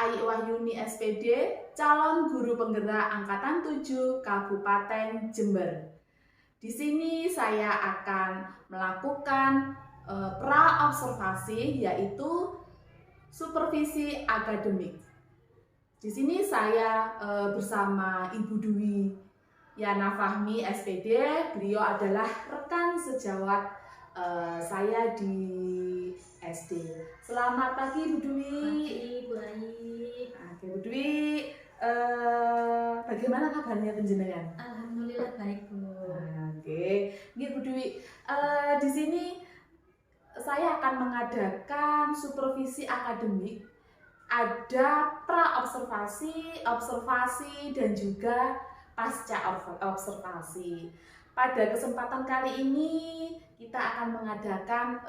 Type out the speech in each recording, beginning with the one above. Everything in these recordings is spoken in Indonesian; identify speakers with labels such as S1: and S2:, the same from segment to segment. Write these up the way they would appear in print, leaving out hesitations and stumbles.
S1: Ai Wahyuni SPD, calon guru penggerak angkatan 7 Kabupaten Jember. Di sini saya akan melakukan pra-observasi, yaitu supervisi akademik. Di sini saya bersama Ibu Dwi Yana Fahmi SPD. Beliau adalah rekan sejawat saya di SD. Selamat pagi Bu Dwi.
S2: Pagi Bu Ayi.
S1: Oke Bu Dwi, bagaimana kabarnya penjenengan?
S2: Alhamdulillah baik Bu.
S1: Oke, Bu Dwi, di sini saya akan mengadakan supervisi akademik. Ada pra-observasi, observasi, dan juga pasca observasi. Pada kesempatan kali ini kita akan mengadakan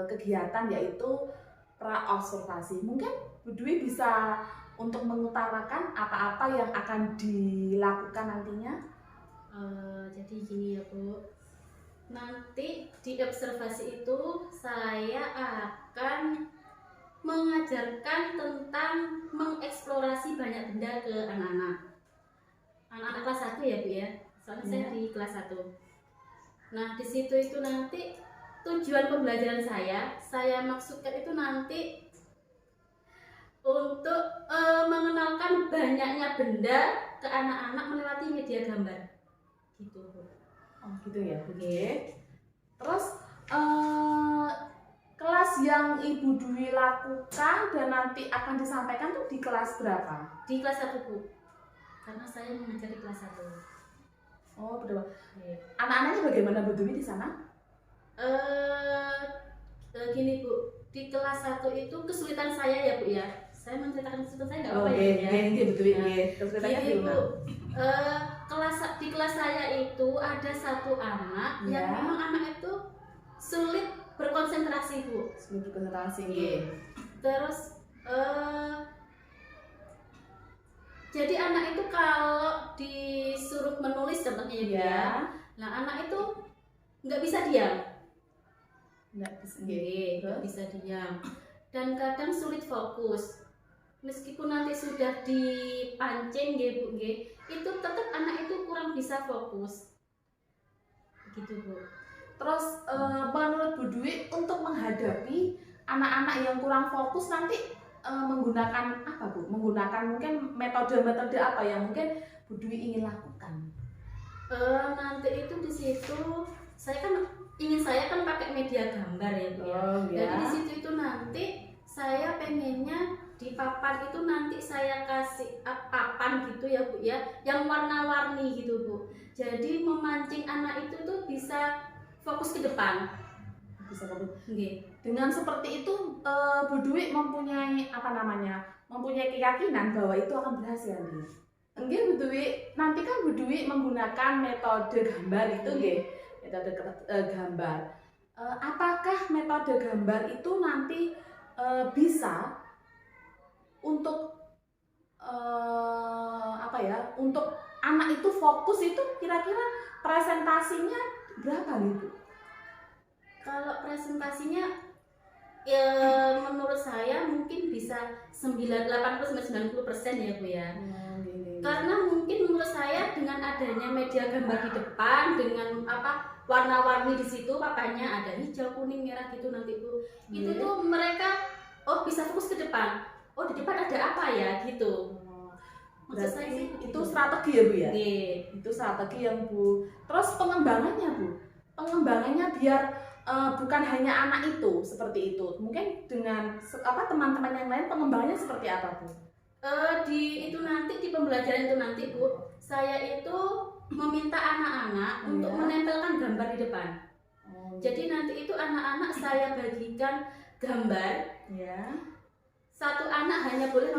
S1: kegiatan yaitu pra-observasi. Mungkin Bu Dwi bisa untuk mengutarakan apa-apa yang akan dilakukan nantinya.
S2: Jadi gini ya Bu, nanti di observasi itu saya akan mengajarkan tentang mengeksplorasi banyak benda ke anak-anak kelas 1 ya Bu ya, soalnya saya di kelas 1. Nah di situ itu nanti tujuan pembelajaran saya maksudkan itu nanti untuk mengenalkan banyaknya benda ke anak-anak melewati media gambar gitu Bu.
S1: Oh gitu ya. Oke. Terus kelas yang Ibu Dwi lakukan dan nanti akan disampaikan tuh di kelas berapa?
S2: Di kelas 1 Bu, karena saya mengajar di kelas 1.
S1: Oh betul. Anak-anaknya bagaimana Bu Dwi di sana?
S2: Gini Bu, di kelas 1 itu kesulitan saya ya Bu ya. Saya menceritakan kesulitan saya nggak
S1: Oh
S2: apa-apa ya.
S1: betul ya.
S2: Gini Bu, di kelas saya itu ada satu anak yang memang anak itu sulit berkonsentrasi Bu.
S1: Sulit berkonsentrasi.
S2: Terus jadi anak itu kalau disuruh menulis contohnya ya, nah anak itu nggak bisa diam. Nggak bisa diam. Dan kadang sulit fokus. Meskipun nanti sudah dipancing Bu, itu tetap anak itu kurang bisa fokus. Begitu Bu.
S1: Terus menurut Bu Dwi untuk menghadapi anak-anak yang kurang fokus nanti menggunakan apa Bu? Menggunakan mungkin metode-metode apa yang mungkin Bu Dwi ingin lakukan?
S2: Nanti itu di situ saya kan pakai media gambar ya Bu ya. Jadi di situ itu nanti saya pengennya di papan itu nanti saya kasih papan gitu ya Bu ya, yang warna-warni gitu Bu. Jadi memancing anak itu tuh bisa fokus ke depan.
S1: Bisa fokus. Dengan seperti itu Bu Dwi mempunyai mempunyai keyakinan bahwa itu akan berhasil nih. Nggih Bu Dwi, nanti kan Bu Dwi menggunakan metode gambar itu nggih. Metode gambar. Apakah metode gambar itu nanti bisa untuk untuk anak itu fokus itu kira-kira presentasinya berapa gitu?
S2: Kalau presentasinya ya menurut saya mungkin bisa 80-90% ya Bu ya. Karena mungkin menurut saya dengan adanya media gambar di depan dengan warna-warni di situ papannya ada hijau, kuning, merah gitu nanti Bu. Itu tuh mereka bisa fokus ke depan. Oh di depan ada apa ya gitu. Maksud saya sih
S1: itu strategi ya Bu ya?
S2: Itu
S1: strategi yang Bu. Terus pengembangannya Bu? Pengembangannya biar bukan hanya anak itu seperti itu. Mungkin dengan teman-teman yang lain pengembangannya seperti apa Bu?
S2: Di pembelajaran itu nanti Bu, saya itu meminta anak-anak untuk menempelkan gambar di depan. Jadi nanti itu anak-anak saya bagikan gambar. Satu anak hanya boleh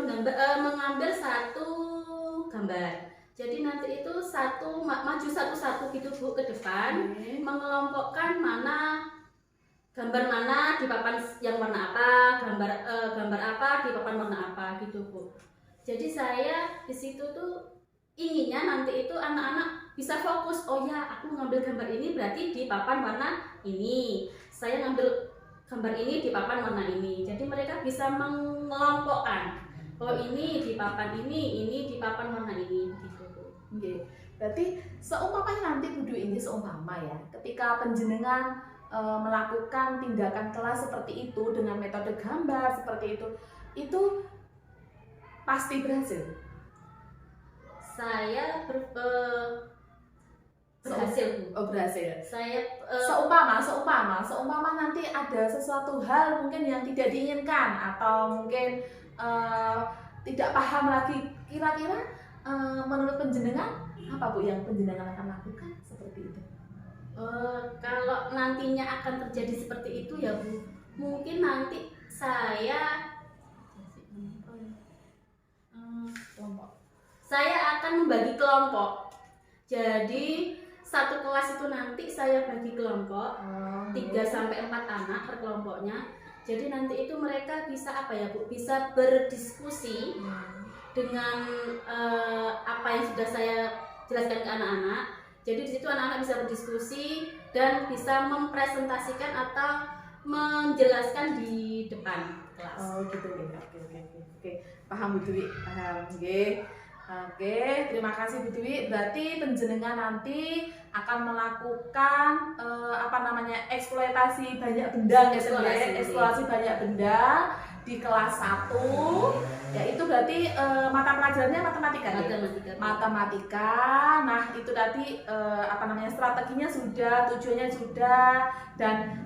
S2: mengambil satu gambar. Jadi nanti itu maju satu-satu gitu Bu ke depan, mengelompokkan gambar mana di papan yang warna apa, gambar apa di papan warna apa gitu Bu. Jadi saya di situ tuh inginnya nanti itu anak-anak bisa fokus. Oh ya, aku ngambil gambar ini berarti di papan warna ini. Saya ngambil gambar ini di papan warna ini. Jadi mereka bisa mengelompokkan. oh ini di papan ini di papan warna ini gitu.
S1: Nggih. Berarti seumpamanya nanti Bu Dwi ini seumpama ya, ketika panjenengan melakukan tindakan kelas seperti itu dengan metode gambar seperti itu pasti berhasil.
S2: Saya berhasil Bu.
S1: Oh, berhasil.
S2: Saya
S1: Seumpama nanti ada sesuatu hal mungkin yang tidak diinginkan atau mungkin tidak paham lagi, kira-kira menurut panjenengan apa Bu yang panjenengan akan lakukan seperti itu?
S2: Kalau nantinya akan terjadi seperti itu ya Bu, mungkin nanti saya akan membagi kelompok. Jadi satu kelas itu nanti saya bagi kelompok 3-4 anak per kelompoknya. Jadi nanti itu mereka bisa apa ya Bu? Bisa berdiskusi dengan apa yang sudah saya jelaskan ke anak-anak. Jadi di situ anak-anak bisa berdiskusi dan bisa mempresentasikan atau menjelaskan di depan kelas.
S1: Oh gitu ya. Oke. Paham Bu Dwi, paham. Oke, terima kasih Bu Dwi. Berarti panjenengan nanti akan melakukan eksploitasi banyak benda eksplorasi banyak benda di kelas 1, yaitu berarti mata pelajarannya matematika. Nah, itu tadi strateginya sudah, tujuannya sudah, dan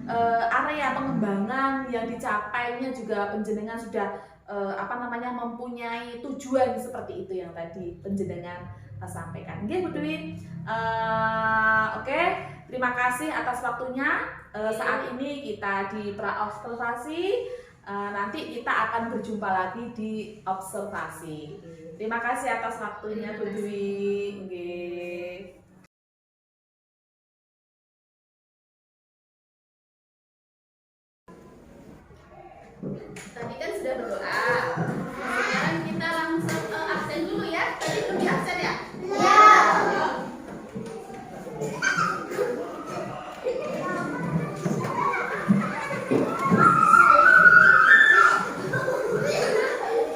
S1: area pengembangan yang dicapainya juga panjenengan sudah mempunyai tujuan seperti itu yang tadi panjenengan sampaikan. Nggih Bu Dwi. Oke, terima kasih atas waktunya. Saat ini kita di pra-observasi. Nanti kita akan berjumpa lagi di observasi. Terima kasih atas waktunya Bu Dwi. Nggih.
S2: Tadi kan sudah berdoa. Sekarang kita langsung absen dulu ya. Tadi belum di absen ya? Iya.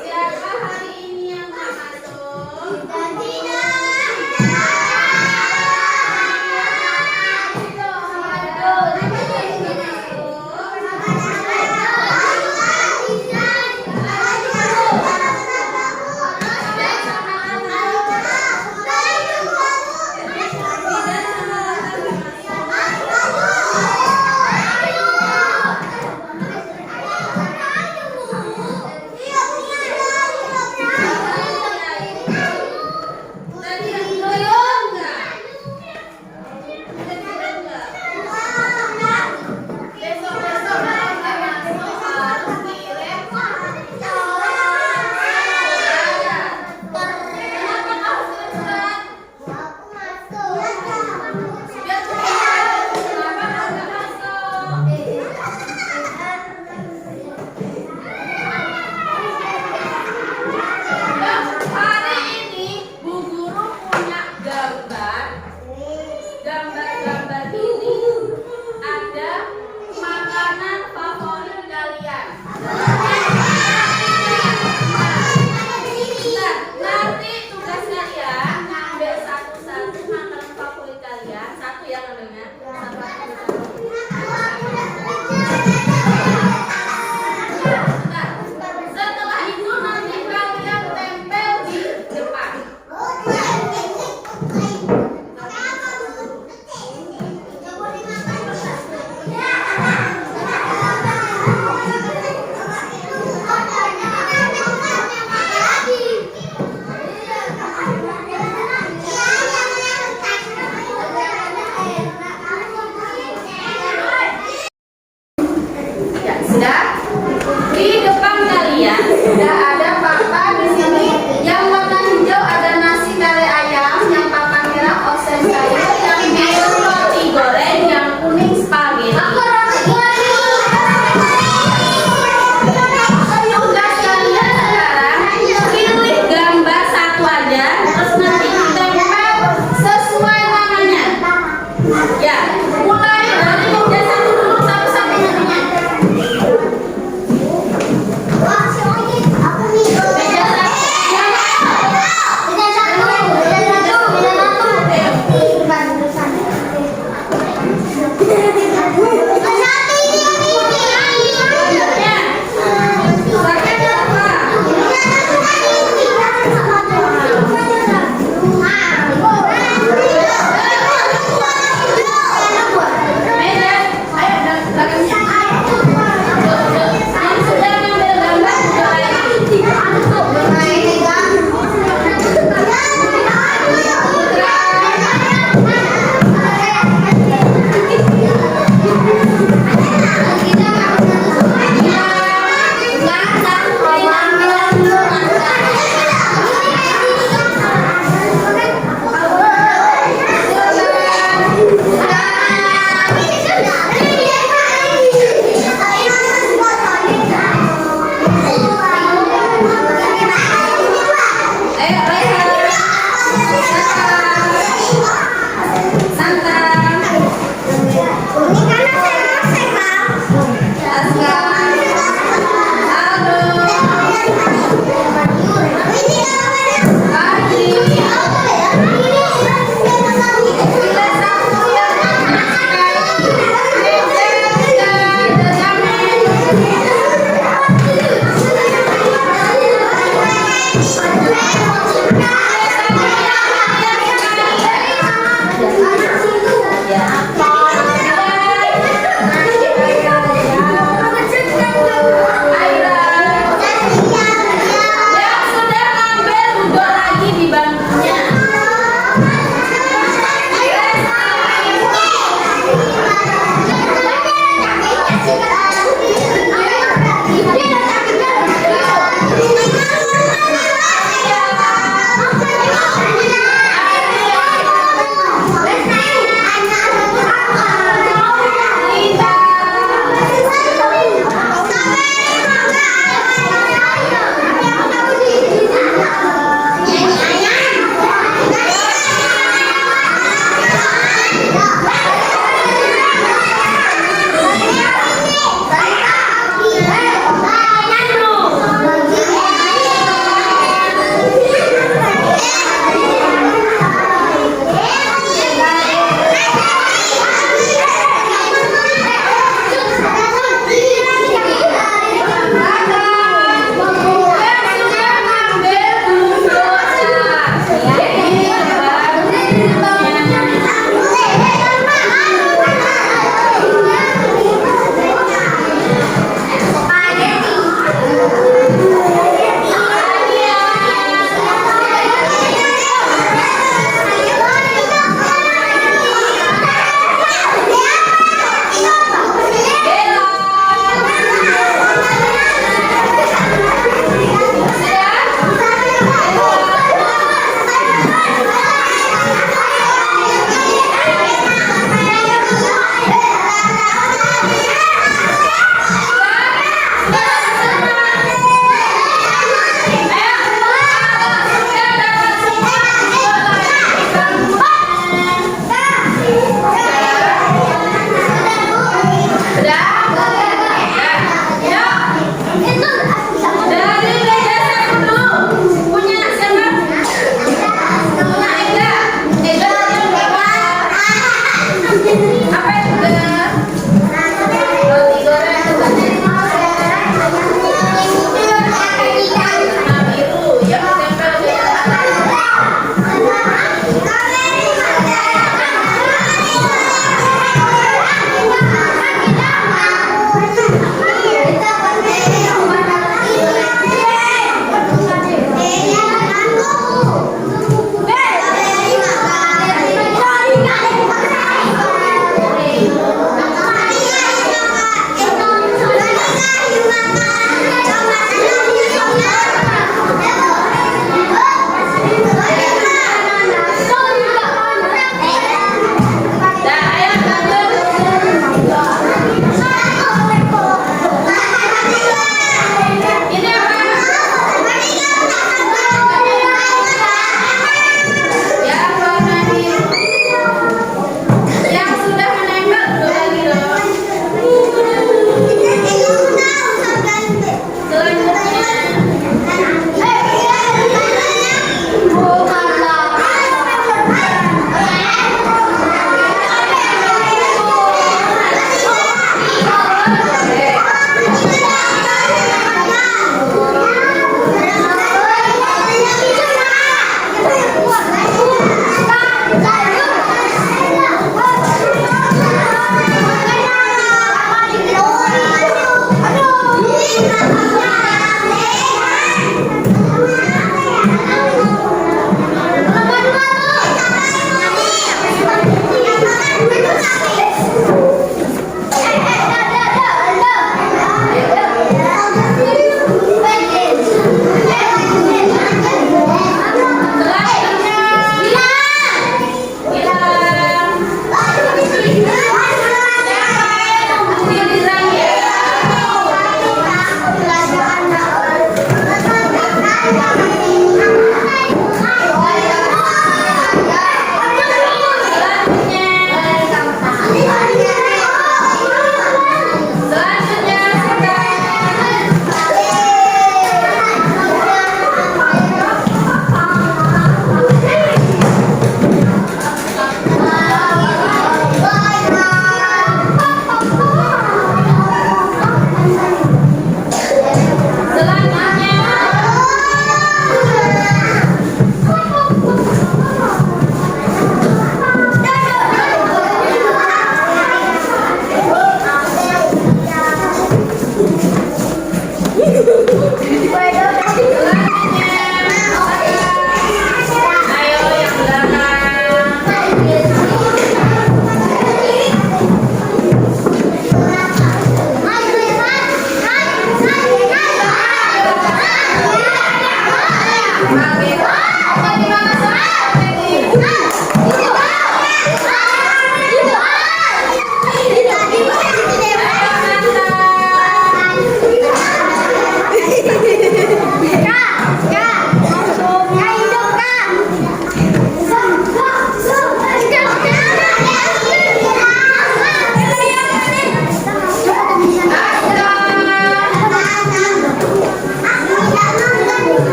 S2: Siapa hari ini yang nggak masuk? Tina. Aduh.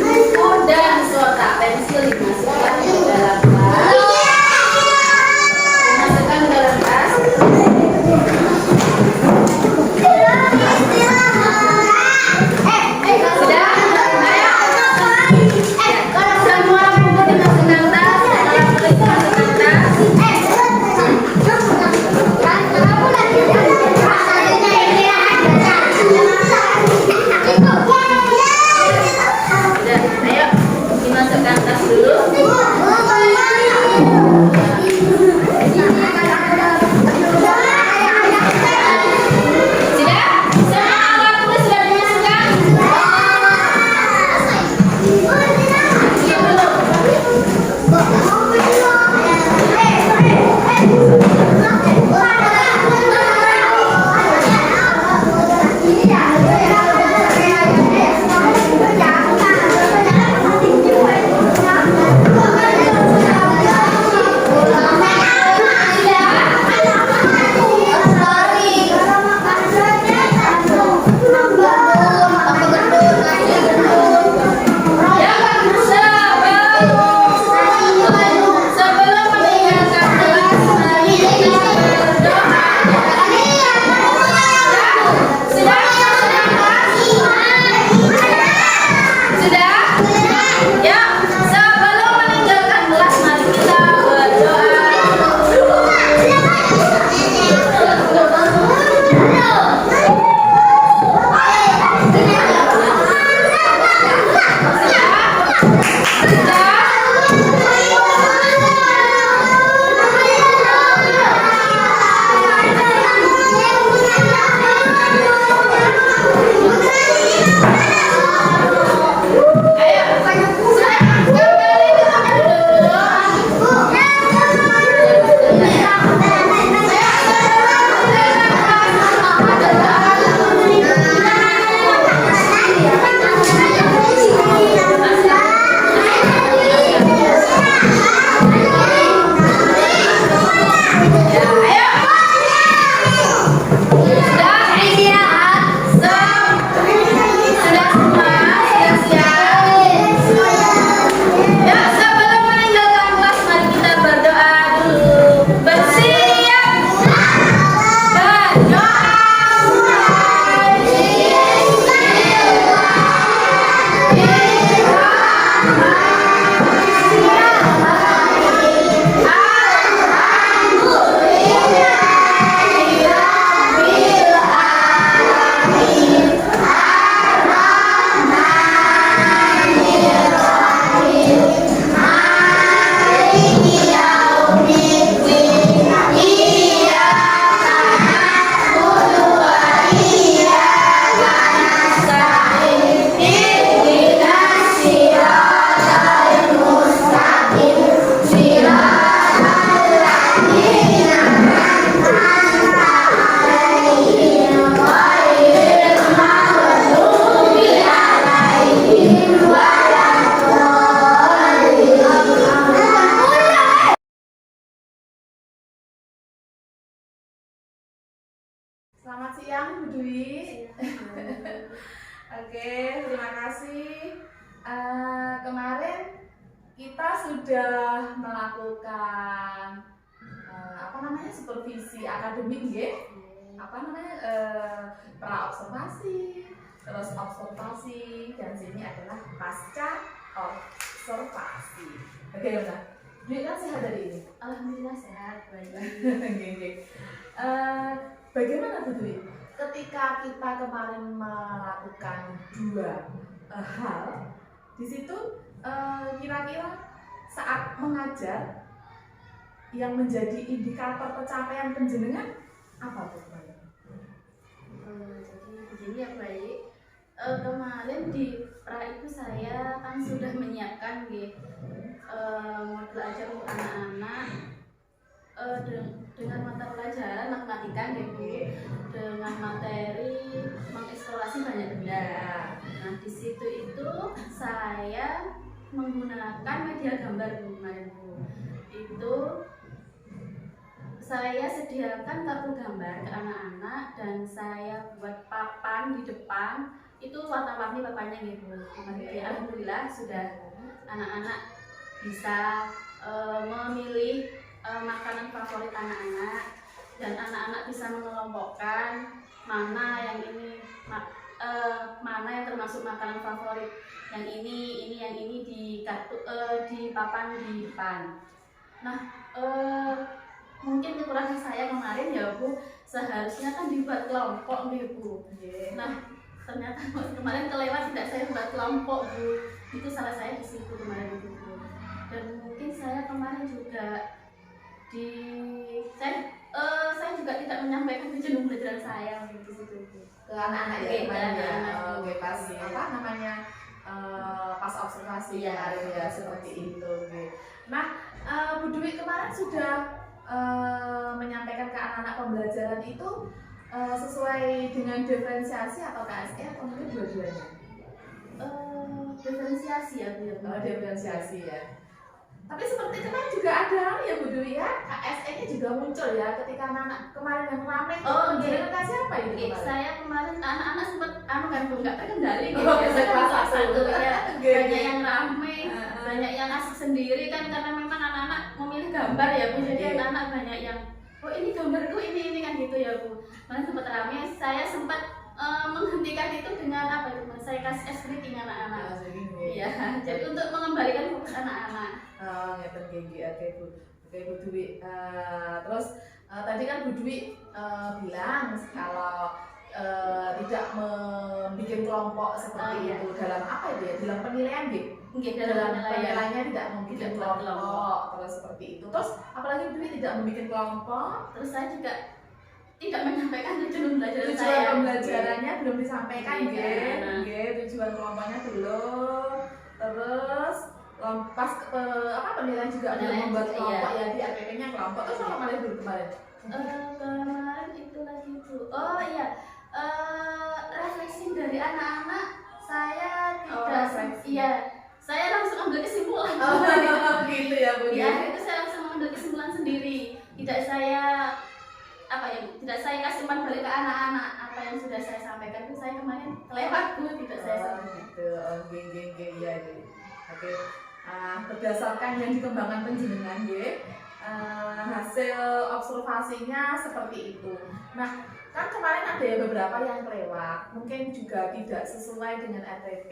S2: buku dan kotak pensil dimasukkan ke dalam tas. Dimasukkan ke dalam tas. Sudah? Ayo. Semua buku dimasukkan tas, alat tulis dimasukkan tas. Sudah, ayo dimasukkan tas dulu. Sudah? Semua alat tulis sudah dimasukkan? Diam dulu. Sebelum meninggalkan kelas, mari kita berdoa. Sudah? Sudah? Ya, sebelum meninggalkan kelas, mari kita berdoa. Ayo, sudah. Kembali ke tempat duduk. Ya, sebelum meninggalkan kelas, mari kita berdoa dulu. Bersiap, berdoa.
S1: Selamat siang Bu Dwi. Oke, terima kasih. Kemarin kita sudah melakukan supervisi akademik, nggih? Pra-observasi, terus observasi, dan sini adalah pasca observasi. Bagaimana? Dwi kan sehat hari ini?
S2: Alhamdulillah sehat, baik.
S1: Nggih. Bagaimana Bu Dwi? Ketika kita kemarin melakukan dua hal, di situ kira-kira saat mengajar yang menjadi indikator pencapaian penjenengan apa Bu?
S2: Jadi begini ya baik. Kemarin di pra itu saya kan sudah menyiapkan modul ajar untuk anak-anak dengan mata pelajaran matematika dengan materi mengeksplorasi banyak benda. Nah di situ itu saya menggunakan media gambar kemarin Bu. Itu saya sediakan kartu gambar ke anak-anak dan saya buat papan di depan itu warna-warni papanya gitu. Ya, alhamdulillah sudah anak-anak bisa memilih makanan favorit anak-anak, dan anak-anak bisa mengelompokkan mana yang ini mana yang termasuk makanan favorit, yang ini yang ini di kartu di papan di depan. Nah, mungkin kekurangan saya kemarin ya Bu, seharusnya kan dibuat kelompok nih Bu. Nah, ternyata kemarin kelewat tidak saya buat kelompok Bu. Itu salah saya di situ kemarin itu Bu. Dan mungkin saya kemarin juga saya juga tidak menyampaikan tujuan pembelajaran saya di situ Bu.
S1: Ke anak-anak ya kemarin ya. Oke, pas apa namanya pas observasi kemarin ya seperti itu. Nah, Bu Dwi kemarin sudah menyampaikan ke anak-anak pembelajaran itu sesuai dengan diferensiasi atau KSE atau mungkin dua-duanya?
S2: Diferensiasi ya Bu.
S1: Diferensiasi ya. Tapi seperti itu kan juga ada ya Bu Dwi ya, KSE-nya juga muncul ya ketika anak-anak kemarin yang ramai itu kasih apa itu kemarin?
S2: Saya kemarin anak-anak sempat kan Bu, nggak terkendali gitu.
S1: Kelas 1
S2: ya. Banyak yang ramai, banyak yang asik sendiri kan, karena memang anak-anak memilih gambar ya Bu. Jadi anak-anak banyak yang oh ini gambarku ini kan gitu ya Bu. Kemarin sempat ramai, saya sempat menghentikan itu dengan apa itu? Saya kasih es krim anak-anak. Iya, jadi untuk mengembalikan fokus anak-anak.
S1: Ngeten gigi, oke Bu Dwi. Terus tadi kan Bu Dwi bilang kalau tidak membuat kelompok seperti itu dalam apa itu ya? Dalam penilaian gitu. Dalam penilaiannya tidak membuat kelompok, terus seperti itu. Terus apalagi Bu Dwi tidak membuat kelompok.
S2: Terus saya juga tidak menyampaikan tujuan pembelajaran saya.
S1: Tujuan pembelajarannya belum disampaikan, tujuan kelompoknya belum. Terus pas penilaian juga belum membuat kelompok ya, di RPP-nya kelompok. Terus apa kemarin dulu kemarin?
S2: Kemarin itu lagi Bu. Oh iya, refleksi dari anak-anak saya tidak. Iya, saya langsung ambil kesimpulan.
S1: Gitu ya Bu.
S2: Ya, itu saya langsung ambil kesimpulan sendiri. Tidak saya kasih umpan balik ke anak-anak. Apa yang sudah saya sampaikan itu saya kemarin kelewat Bu, tidak saya sampaikan.
S1: Gitu, ya. Oke. Berdasarkan yang dikembangkan penjenengan hasil observasinya seperti itu. Nah, kan kemarin ada ya beberapa yang kelewat, mungkin juga tidak sesuai dengan RTP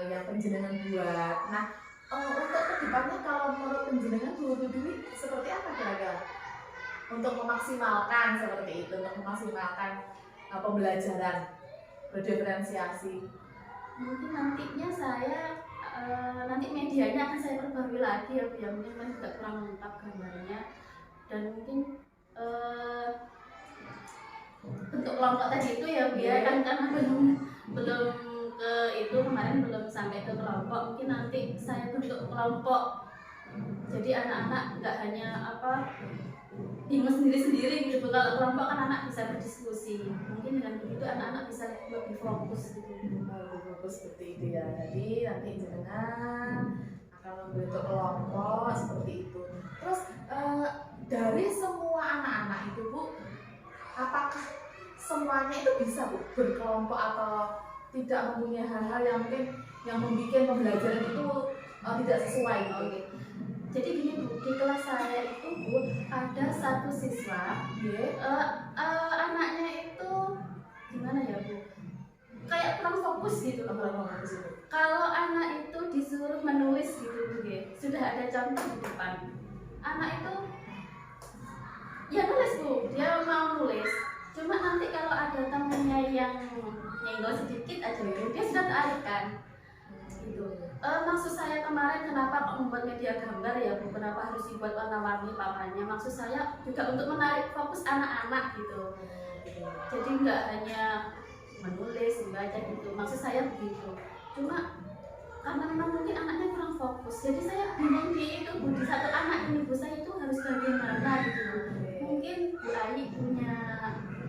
S1: yang penjenengan buat. Nah, untuk kedepannya kalau menurut penjenengan Bu Dwi seperti apa kira-kira? Untuk memaksimalkan seperti itu, untuk memaksimalkan pembelajaran berdiferensiasi.
S2: Mungkin nantinya saya nanti medianya akan saya perbarui lagi ya Bu, ya mungkin kan juga kurang lengkap gambarnya, dan mungkin bentuk kelompok tadi itu ya Bu ya, kan karena belum ke itu kemarin belum sampai ke kelompok, mungkin nanti saya bentuk kelompok jadi anak-anak nggak hanya bingung sendiri-sendiri gitu. Kalau kelompok kan anak bisa berdiskusi, mungkin dengan begitu anak-anak bisa lebih fokus gitu.
S1: Fokus seperti itu ya. Jadi nanti jenengan akan membentuk kelompok seperti itu. Terus dari semua anak-anak itu Bu, apakah semuanya itu bisa Bu berkelompok atau tidak mempunyai hal-hal yang mungkin yang membuat pembelajaran itu tidak sesuai gitu?
S2: Jadi gini Bu, di kelas saya itu Bu ada satu siswa, anaknya itu gimana ya Bu? Kayak kurang fokus gitu. Kalau anak itu disuruh menulis gitu Bu, sudah ada contoh di depan. Anak itu ya nulis Bu, dia mau nulis. Cuma nanti kalau ada temennya yang nyenggol sedikit aja dia sudah teralihkan. Gitu. Maksud saya kemarin kenapa kok membuat media gambar ya Bu, kenapa harus dibuat warna-warni papannya? Maksud saya juga untuk menarik fokus anak-anak gitu. Jadi nggak hanya menulis, membaca gitu. Maksud saya begitu. Cuma karena memang mungkin anaknya kurang fokus, jadi saya bingung di itu Bu, di satu anak ini Bu, saya itu harus bagaimana gitu. Mungkin Bu Ayi punya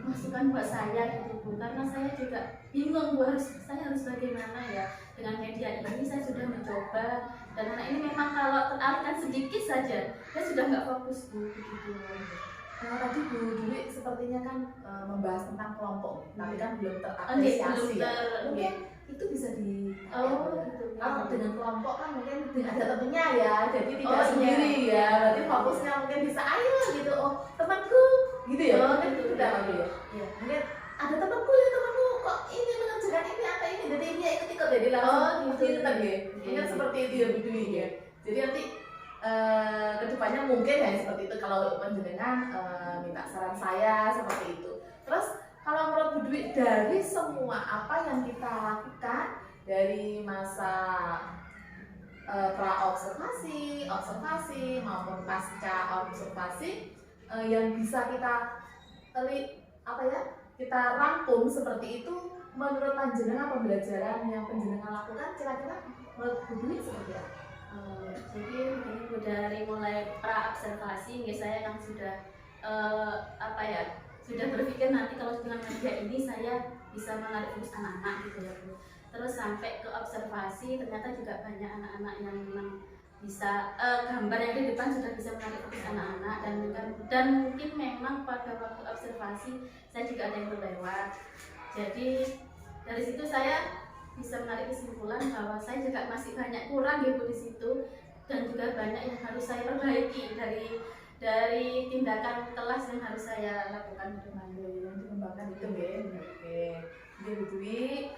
S2: masukan buat saya gitu Bu, karena saya juga bingung Bu, saya harus bagaimana ya. Dengan media ini saya sudah mencoba, dan anak ini memang kalau teralihkan sedikit saja dia sudah nggak fokus Bu, begitu.
S1: Tadi Bu Dwi sepertinya kan membahas tentang kelompok, tapi kan belum
S2: belum
S1: terapresiasi ya. Mungkin itu bisa di
S2: gitu.
S1: kalau dengan kelompok kan mungkin ada temennya ya, jadi tidak
S2: Oh,
S1: sendiri
S2: iya.
S1: ya. Berarti fokusnya mungkin bisa ayo gitu, oh temanku gitu ya.
S2: Oh,
S1: Mungkin
S2: gitu.
S1: itu udah apa ya?
S2: Iya.
S1: Mungkin ada temanku kok ini mengerjakan ini atau ini, jadi dia ikut-ikut jadi langsung
S2: Oh, gitu.
S1: gitu kan ya. Mungkin
S2: Iya.
S1: seperti itu ya Bu Dwi ya. Jadi nanti kedepannya mungkin ya seperti itu kalau panjenengan minta saran saya seperti itu. Terus kalau menurut Bu Dwi dari semua apa yang kita lakukan dari masa pra observasi, observasi maupun pasca observasi yang bisa kita kita rangkum seperti itu, menurut panjenengan pembelajaran yang panjenengan lakukan kira-kira menurut Bu Dwi seperti apa?
S2: Jadi mungkin dari mulai pra observasi saya kan sudah sudah berpikir nanti kalau dengan media ini saya bisa menarik fokus anak-anak gitu ya Bu. Terus sampai ke observasi ternyata juga banyak anak-anak yang memang bisa gambar yang di depan sudah bisa menarik fokus anak-anak, dan mungkin memang pada waktu observasi saya juga ada yang terlewat. Jadi dari situ saya bisa menarik kesimpulan bahwa saya juga masih banyak kurang gitu di situ, dan juga banyak yang harus saya perbaiki dari tindakan kelas yang harus saya lakukan ke depan.
S1: Yang dikembangkan itu ya. Oke. Jadi Bu Dwi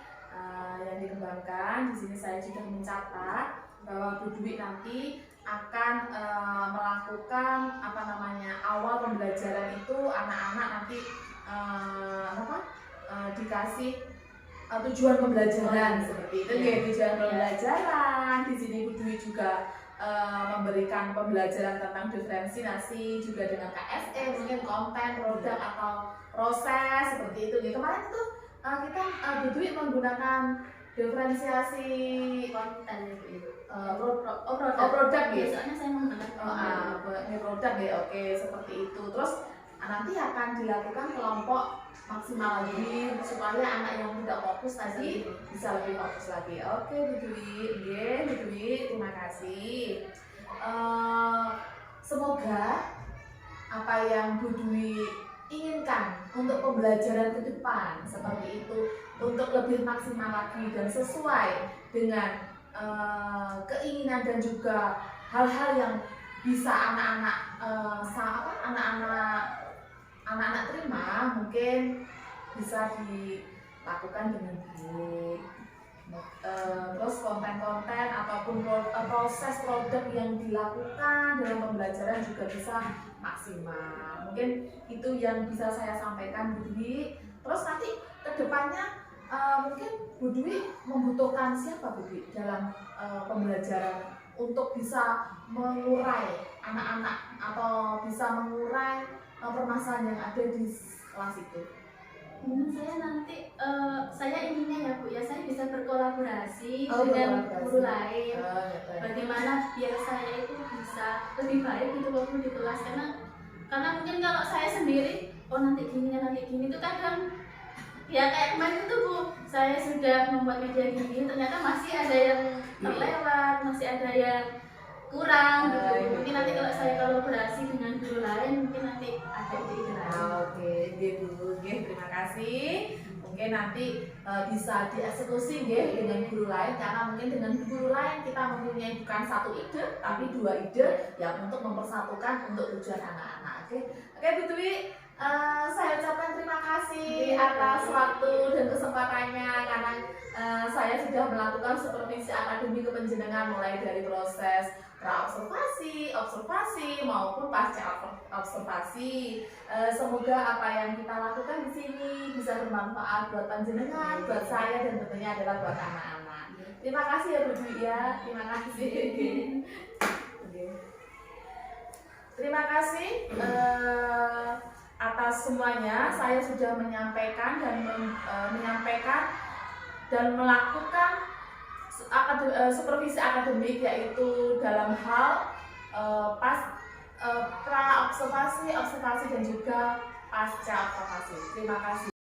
S1: yang dikembangkan di sini saya juga mencatat bahwa Bu Dwi nanti akan melakukan awal pembelajaran itu anak-anak nanti dikasih tujuan pembelajaran seperti itu ya, tujuan pembelajaran. Di sini Bu Dwi juga memberikan pembelajaran tentang diferensiasi juga dengan KSE, mungkin konten, produk atau proses seperti itu. Ya, kemarin tuh kita Bu Dwi menggunakan diferensiasi
S2: Konten itu
S1: produk ya.
S2: Soalnya saya menggunakan
S1: Produk ya, oke seperti itu. Terus nanti akan dilakukan kelompok maksimal lagi supaya anak yang tidak fokus tadi bisa lebih fokus lagi. Oke Bu Dwi, Bu Dwi, terima kasih. Semoga apa yang Bu Dwi inginkan untuk pembelajaran ke depan seperti itu untuk lebih maksimal lagi dan sesuai dengan keinginan dan juga hal-hal yang bisa anak-anak terima, mungkin bisa dilakukan dengan baik. Terus konten-konten ataupun proses produk yang dilakukan dalam pembelajaran juga bisa maksimal. Mungkin itu yang bisa saya sampaikan Bu Dwi. Terus nanti kedepannya mungkin Bu Dwi membutuhkan siapa Bu Dwi dalam pembelajaran untuk bisa mengurai anak-anak atau bisa mengurai permasalahan yang ada di kelas itu.
S2: Saya nanti saya inginnya ya Bu ya, saya bisa berkolaborasi dengan guru lain. Bagaimana biar saya itu bisa lebih baik gitu loh Bu di kelas, karena mungkin kalau saya sendiri nanti gini itu kadang ya kayak kemarin itu Bu, saya sudah membuat media gini ternyata masih ada yang terlewat, masih ada yang kurang gitu. Mungkin nanti kalau saya kolaborasi dengan guru lain mungkin nanti ada ide lain.
S1: Oke, Bu, terima kasih. Mungkin nanti bisa dieksekusi dengan guru lain, karena mungkin dengan guru lain kita mempunyai bukan satu ide tapi dua ide yang untuk mempersatukan untuk tujuan anak-anak. Oke Bu Dwi, saya ucapkan terima kasih atas waktu dan kesempatannya, karena saya sudah melakukan supervisi akademi kepanjenengan mulai dari proses pra-observasi, observasi maupun pasca observasi. Semoga apa yang kita lakukan di sini bisa bermanfaat buat panjenengan, buat saya, dan tentunya adalah buat anak-anak. Terima kasih ya Bu Dwi ya, terima kasih. Terima kasih atas semuanya. Saya sudah menyampaikan dan melakukan supervisi akademik, yaitu dalam hal pra observasi, observasi dan juga pasca observasi. Terima kasih.